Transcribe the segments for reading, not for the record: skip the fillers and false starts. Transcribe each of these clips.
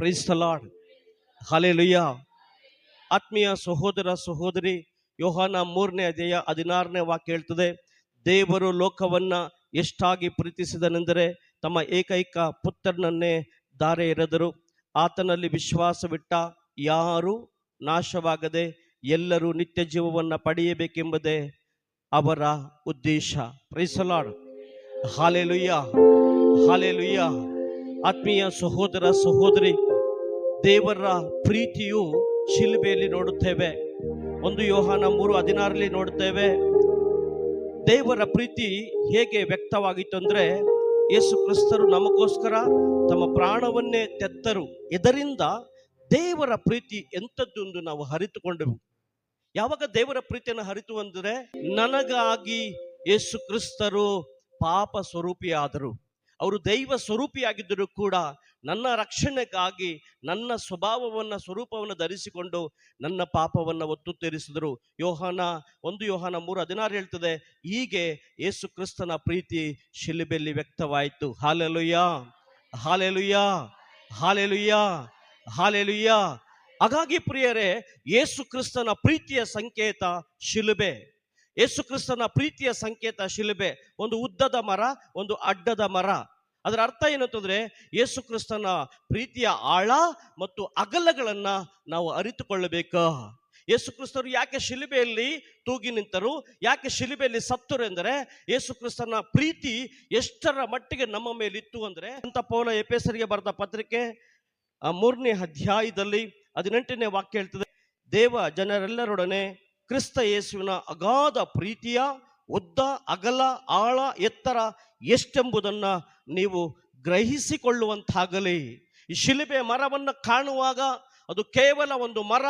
Praise the lord. Hallelujah. ಆತ್ಮೀಯ ಸಹೋದರ ಸಹೋದರಿ, ಯೋಹಾನ 3ನೇ ಅಧ್ಯಾಯ 16ನೇ ವಾಕ್ಯ ಹೇಳ್ತದೆ, ದೇವರು ಲೋಕವನ್ನ ಎಷ್ಟಾಗಿ ಪ್ರೀತಿಸಿದನೆಂದರೆ ತಮ್ಮ ಏಕೈಕ ಪುತ್ರನನ್ನೇ ಧಾರೆ ಎರೆದರು. ಆತನಲ್ಲಿ ವಿಶ್ವಾಸವಿಟ್ಟ ಯಾರು ನಾಶವಾಗದೆ ಎಲ್ಲರೂ ನಿತ್ಯ ಜೀವವನ್ನು ಪಡೆಯಬೇಕೆಂಬುದೇ ಅವರ ಉದ್ದೇಶ. Praise the lord. Hallelujah, hallelujah. ಆತ್ಮೀಯ ಸಹೋದರ ಸಹೋದರಿ, ದೇವರ ಪ್ರೀತಿಯು ಶಿಲುಬೆಯಲ್ಲಿ ನೋಡುತ್ತೇವೆ. 1 ಯೋಹಾನ 3:16 ನೋಡುತ್ತೇವೆ. ದೇವರ ಪ್ರೀತಿ ಹೇಗೆ ವ್ಯಕ್ತವಾಗಿತ್ತು ಅಂದ್ರೆ, ಯೇಸು ಕ್ರಿಸ್ತರು ನಮಗೋಸ್ಕರ ತಮ್ಮ ಪ್ರಾಣವನ್ನೇ ತೆತ್ತರು. ಇದರಿಂದ ದೇವರ ಪ್ರೀತಿ ಎಂಥದ್ದೊಂದು ನಾವು ಅರಿತುಕೊಂಡೆವು. ಯಾವಾಗ ದೇವರ ಪ್ರೀತಿಯನ್ನು ಅರಿತು ಅಂದರೆ, ನನಗಾಗಿ ಯೇಸು ಕ್ರಿಸ್ತರು ಪಾಪ ಸ್ವರೂಪಿಯಾದರು. ಅವರು ದೈವ ಸ್ವರೂಪಿಯಾಗಿದ್ದರೂ ಕೂಡ ನನ್ನ ರಕ್ಷಣೆಗಾಗಿ ನನ್ನ ಸ್ವರೂಪವನ್ನು ಧರಿಸಿಕೊಂಡು ನನ್ನ ಪಾಪವನ್ನು ಹೊತ್ತು ತೀರಿಸಿದರು. 1 ಯೋಹಾನ 3:16 ಹೇಳ್ತದೆ, ಹೀಗೆ ಯೇಸು ಕ್ರಿಸ್ತನ ಪ್ರೀತಿ ಶಿಲುಬೆಯಲ್ಲಿ ವ್ಯಕ್ತವಾಯಿತು. Hallelujah, hallelujah, hallelujah, hallelujah. ಹಾಗಾಗಿ ಪ್ರಿಯರೇ, ಯೇಸು ಕ್ರಿಸ್ತನ ಪ್ರೀತಿಯ ಸಂಕೇತ ಶಿಲುಬೆ. ಯೇಸು ಕ್ರಿಸ್ತನ ಪ್ರೀತಿಯ ಸಂಕೇತ ಶಿಲುಬೆ. ಒಂದು ಉದ್ದದ ಮರ, ಒಂದು ಅಡ್ಡದ ಮರ. ಅದರ ಅರ್ಥ ಏನಂತಂದ್ರೆ, ಯೇಸು ಕ್ರಿಸ್ತನ ಪ್ರೀತಿಯ ಆಳ ಮತ್ತು ಅಗಲಗಳನ್ನ ನಾವು ಅರಿತುಕೊಳ್ಳಬೇಕು. ಯೇಸು ಕ್ರಿಸ್ತರು ಯಾಕೆ ಶಿಲುಬೆಯಲ್ಲಿ ತೂಗಿ ನಿಂತರು, ಯಾಕೆ ಶಿಲುಬೆಯಲ್ಲಿ ಸತ್ತರು ಎಂದರೆ, ಯೇಸು ಕ್ರಿಸ್ತನ ಪ್ರೀತಿ ಎಷ್ಟರ ಮಟ್ಟಿಗೆ ನಮ್ಮ ಮೇಲಿತ್ತು ಅಂದ್ರೆ, ಅಂತ ಪೌಲ ಎಫೆಸರಿಗೆ ಬರೆದ ಪತ್ರಿಕೆ 3ನೇ ಅಧ್ಯಾಯದಲ್ಲಿ 18ನೇ ವಾಕ್ಯ ಹೇಳ್ತದೆ, ದೇವ ಜನರೆಲ್ಲರೊಡನೆ ಕ್ರಿಸ್ತ ಯೇಸುವಿನ ಅಗಾಧ ಪ್ರೀತಿಯ ಉದ್ದ ಅಗಲ ಆಳ ಎತ್ತರ ಎಷ್ಟೆಂಬುದನ್ನ ನೀವು ಗ್ರಹಿಸಿಕೊಳ್ಳುವಂತಾಗಲಿ. ಈ ಶಿಲುಬೆ ಮರವನ್ನು ಕಾಣುವಾಗ ಅದು ಕೇವಲ ಒಂದು ಮರ,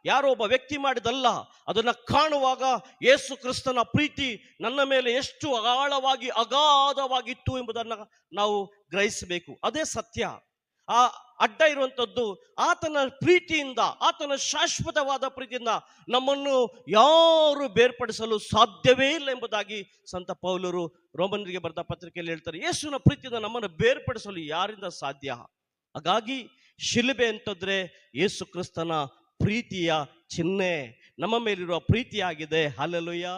ಯಾರೋ ಒಬ್ಬ ವ್ಯಕ್ತಿ ಮಾಡಿದಲ್ಲ. ಅದನ್ನು ಕಾಣುವಾಗ ಯೇಸು ಕ್ರಿಸ್ತನ ಪ್ರೀತಿ ನನ್ನ ಮೇಲೆ ಎಷ್ಟು ಆಳವಾಗಿ ಅಗಾಧವಾಗಿತ್ತು ಎಂಬುದನ್ನು ನಾವು ಗ್ರಹಿಸಬೇಕು. ಅದೇ ಸತ್ಯ. ಆ ಅಡ್ಡ ಇರುವಂಥದ್ದು ಆತನ ಪ್ರೀತಿಯಿಂದ, ಆತನ ಶಾಶ್ವತವಾದ ಪ್ರೀತಿಯಿಂದ ನಮ್ಮನ್ನು ಯಾರು ಬೇರ್ಪಡಿಸಲು ಸಾಧ್ಯವೇ ಇಲ್ಲ ಎಂಬುದಾಗಿ ಸಂತ ಪೌಲರು ರೋಮನರಿಗೆ ಬರೆದ ಪತ್ರಿಕೆಯಲ್ಲಿ ಹೇಳ್ತಾರೆ. ಯೇಸುವಿನ ಪ್ರೀತಿಯಿಂದ ನಮ್ಮನ್ನು ಬೇರ್ಪಡಿಸಲು ಯಾರಿಂದ ಸಾಧ್ಯ? ಹಾಗಾಗಿ ಶಿಲುಬೆ ಅಂತಂದ್ರೆ ಯೇಸು ಕ್ರಿಸ್ತನ ಪ್ರೀತಿಯ ಚಿಹ್ನೆ, ನಮ್ಮ ಮೇಲಿರುವ ಪ್ರೀತಿಯಾಗಿದೆ. ಹಲ್ಲೆಲೂಯಾ.